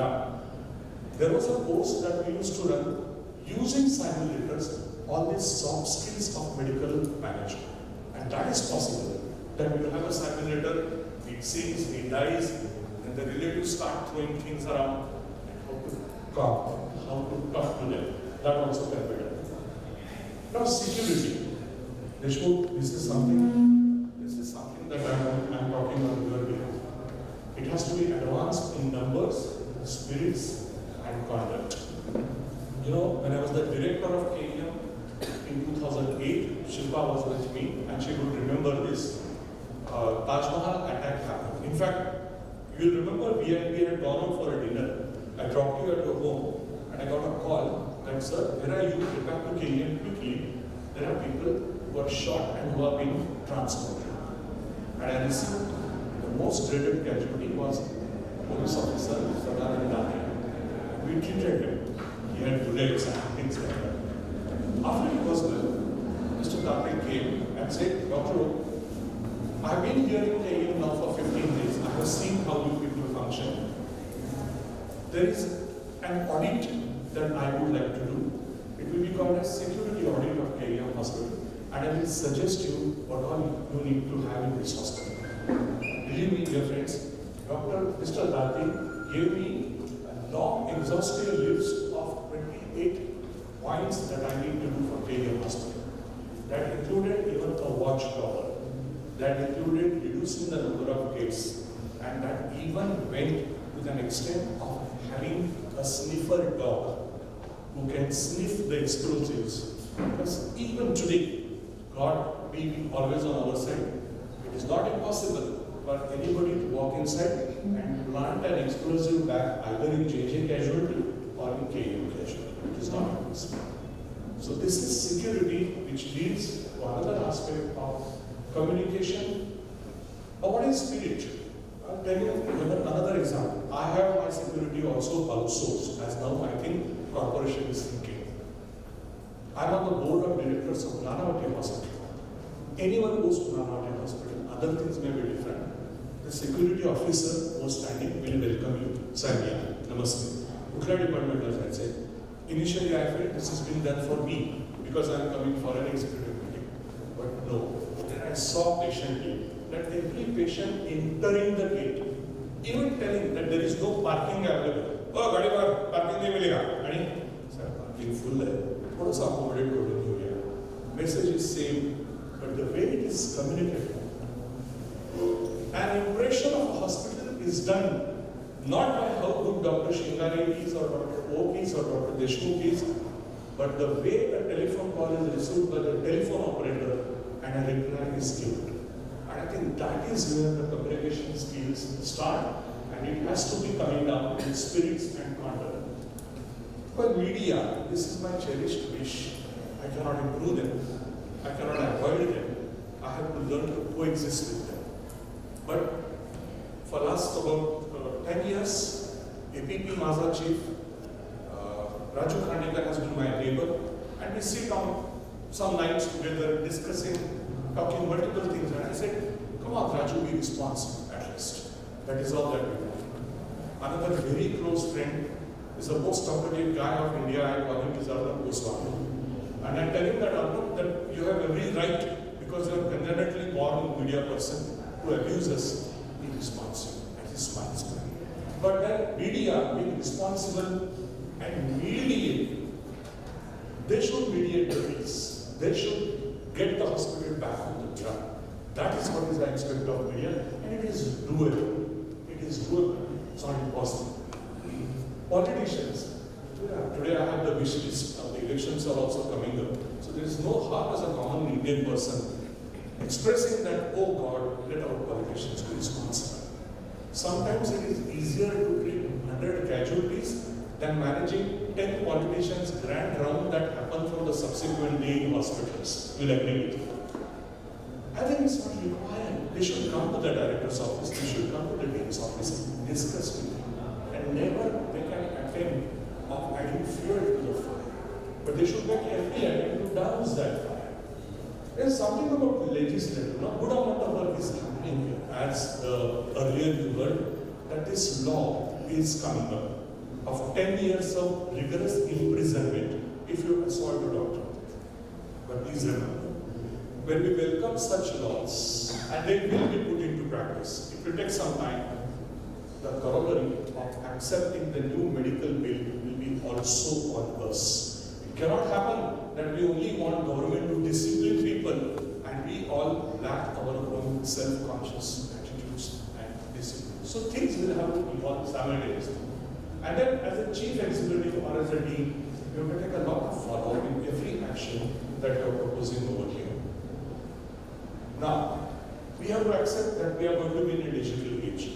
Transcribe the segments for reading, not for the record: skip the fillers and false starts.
lab, there was a course that we used to run using simulators on these soft skills of medical management. And that is possible. That you have a simulator, it sings, it dies, and the relatives start throwing things around, and how to talk, how to talk to them. That also can be done. Now security. Deshmukh, this is something that I'm talking on your behalf. It has to be advanced in numbers, spirits, and conduct. You know, when I was the director of KEM in 2008, Shilpa was with me, and she would remember this. Taj Mahal attack happened. In fact, you'll remember we had gone out for a dinner. I dropped you at your home, and I got a call that, sir, where are you? Get back to KEM quickly. There are people who are shot and who are being transported. And I received the most dreaded casualty was a police officer, Sardar Dati. We treated him. He had bullets and things like that. After he was there, Mr. Dati came and said, Dr. Oak, I've been here in KEM now for 15 days. I have seen how you people function. There is an audit that I would like to do. It will be called as security audit of KEM hospital. And I will suggest you what all you need to have in this hospital. Believe me, dear friends, Mr. Dati gave me a long, exhaustive list of 28 points that I need to do for KEM hospital. That included even a watchtower. That included reducing the number of gates. And that even went to the extent of having a sniffer dog who can sniff the explosives. Because even today, God being always on our side, it is not impossible for anybody to walk inside and plant an explosive back either in JJ casualty or in KEM casualty. It is not impossible. So this is security, which leads to another aspect of communication. But what is spirit? I'll tell you another example. I have my security also outsourced, as now I think corporation is thinking. I'm on the board of directors of Nanavati Hospital. Anyone goes to Nanavati Hospital, other things may be different. The security officer who is standing will welcome you. Sanya, namaste. Ukla department, as I said. Initially I felt this is being done for me because I am coming for an executive meeting. But no. Then I saw patiently that every patient entering the gate, even telling that there is no parking available. Oh, gadi par parking nahi milega. Ani, sir, parking full hai. Thoda sa accommodate kar do. Message is same, but the way it is communicated. An impression of a hospital is done not by how good Dr. Shingari is or Dr. Oak is or Dr. Deshmukh is, but the way a telephone call is received by the telephone operator and a reply is given. And I think that is where the communication skills start, and it has to be coming down in spirits and conduct. But media, this is my cherished wish. I cannot improve them. I cannot avoid them. I have to learn to coexist with them. But for last about 10 years, APP Maza Chief, Raju Khandekar has been my neighbor, and we sit on some nights together discussing, talking multiple things, and I said, come on Raju, be responsible at least. That is all that we do. Another very close friend is the most talkative guy of India. I call him Arnab Goswami. And I tell him that Arnab, that you have every right, because you are congenitally born media person, to abuse us. Be responsible. And he smiles. But then media being responsible and mediate, they should mediate the peace. They should get the hospital back on the track. That is what is the aspect of media, and it is doable. It is doable. It's not impossible. Politicians. Today I have the wish list. The elections are also coming up. So there is no harm as a common Indian person expressing that, oh God, let our politicians be responsible. Sometimes it is easier to treat 100 casualties than managing 10 politicians' grand round that happen from the subsequent day in hospitals. You'll agree with me. I think it's not required. They should come to the director's office, they should come to the dean's office, discuss with him, and never make an attempt of adding fuel to the fire. But they should make every attempt to douse that fire. There's something about the legislature. Now, good amount of work is happening here. As earlier you heard, that this law is coming up. of 10 years of rigorous imprisonment if you assault a doctor. But please remember, when we welcome such laws, and they will be put into practice, it will take some time, the corollary of accepting the new medical bill will be also on us. It cannot happen that we only want government to discipline people and we all lack our own self-conscious attitudes and discipline. So things will have to evolve simultaneously. And then as a chief executive or as a dean, you have to take a lot of follow-up in every action that you are proposing over here. Now, we have to accept that we are going to be in a digital age.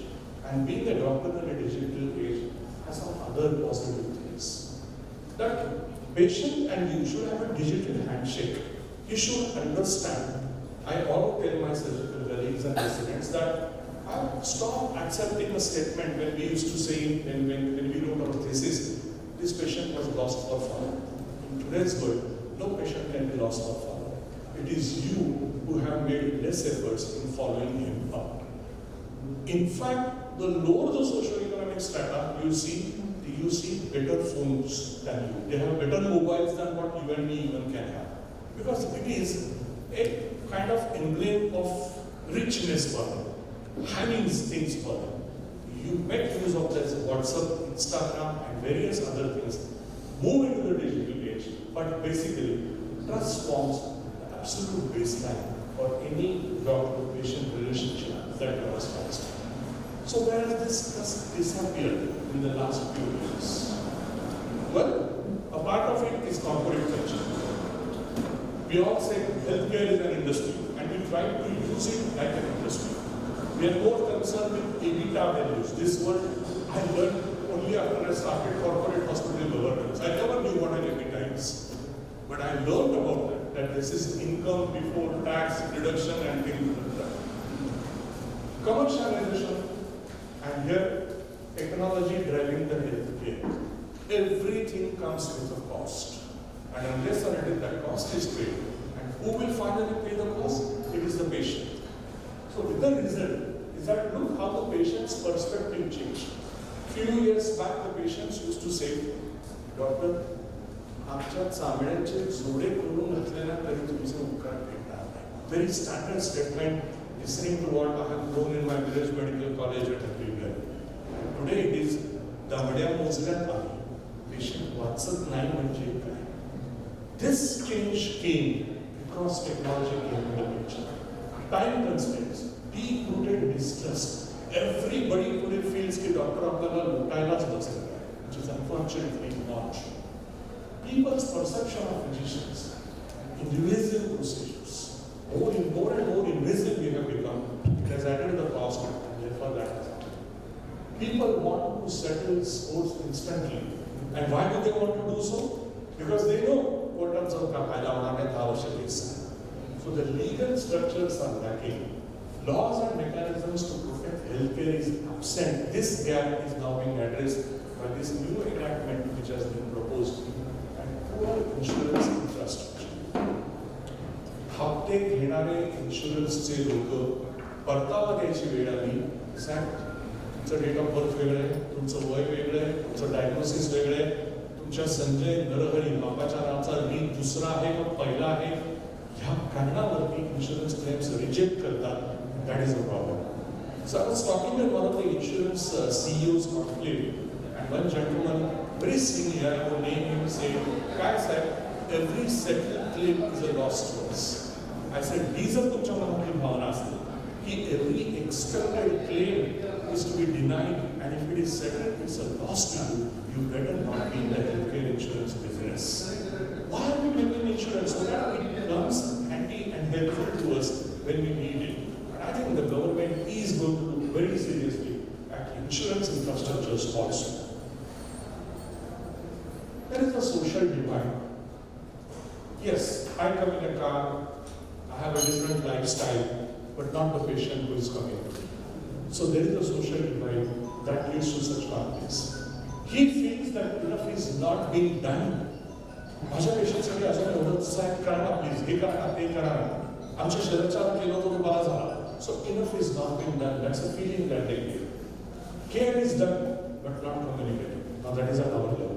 And being a doctor in a digital age has some other positive things. That patient and you should have a digital handshake. You should understand. I always tell my surgical colleagues and residents that I've stopped accepting a statement when we used to say, when we wrote our thesis, this patient was lost for follow-up. In today's world, no patient can be lost for follow-up. It is you who have made less efforts in following him up. In fact, the lower the socio-economic strata, you see better phones than you. They have better mobiles than what you and me even can have. Because it is a kind of emblem of richness for them, having things for them. You make use of this WhatsApp, Instagram, and various other things. Move into the digital age, but basically, trust forms the absolute baseline for any doctor-patient relationship that you must understand. So where has this trust disappeared in the last few years? Well, a part of it is corporate culture. We all say healthcare is an industry, and we try to use it like an industry. We are more concerned with EBITDA values. This word I learned only after I started corporate hospital governance. I never knew what an EBITDA is. But I learned about that this is income before tax, deduction, and things like that. Commercialization, and here technology driving the healthcare. Everything comes with a cost. And unless or until that cost is paid, and who will finally pay the cost? It is the patient. So with the result is that look how the patient's perspective changed. Few years back the patients used to say, Doctor, आमच्या चामड्यांचे जोडे करून घातले ना तरी तुमचे उपकार भेटणार नाही. Very standard statement, listening to what I have grown in my village medical college at Hilliard. Today it is दामड्या मोजल्यात आम्ही. Patient वाचत नाही म्हणजे काय? This change came because technology came into the picture. Time constraints, deep-rooted distrust. Everybody today feels that doctor आपल्याला लुटायलाच बसलेला आहे, which is unfortunately not true. People's perception of physicians, invasive procedures, more and more invasive we have become. It has added the cost, and therefore that has happened. People want to settle sports instantly. And why do they want to do so? Because they know what comes out of the So the legal structures are lacking. Laws and mechanisms to protect healthcare is absent. This gap is now being addressed by this new enactment which has been proposed. And poor insurance infrastructure. हप्ते घेणारे इन्शुरन्सचे लोक परतावा द्यायची वेळ आली. तुमचं date of birth वेगळं आहे, तुमचं वय वेगळं आहे, तुमचं डायग्नोसिस वेगळं आहे, तुमच्या संजय नरहरी बाबाच्या नावाचा रीत दुसरा आहे मग पहिला आहे. ह्या कारणावरती इन्शुरन्स क्लेम्स रिजेक्ट करतात. That is a problem. So I was talking with one of the insurance CEOs conclave, and one gentleman, very senior, I will name him, said, guys, every settled claim is a loss to us. I said, these are तुमच्या मनातली भावना असते की every expected claim is to be denied, and if it is settled, it's a loss to you. You better not be in the healthcare insurance business. Why are we making insurance? So that it comes handy and helpful to us when we need it. I think the government is going to look very seriously at insurance infrastructures also. There is a social divide. Yes, I come in a car, I have a different lifestyle, but not the patient who is coming. So there is a social divide that leads to such conflicts. He feels that enough is not being done. माझ्या पेशंटसाठी अजून एवढंच साहेब करा ना please, हे करा ते करा. आमच्या शरीराच्या केलं तर बरा झाला. So enough is not being done. That's a feeling that they give. Care is done, but not communicated, not That is at our level.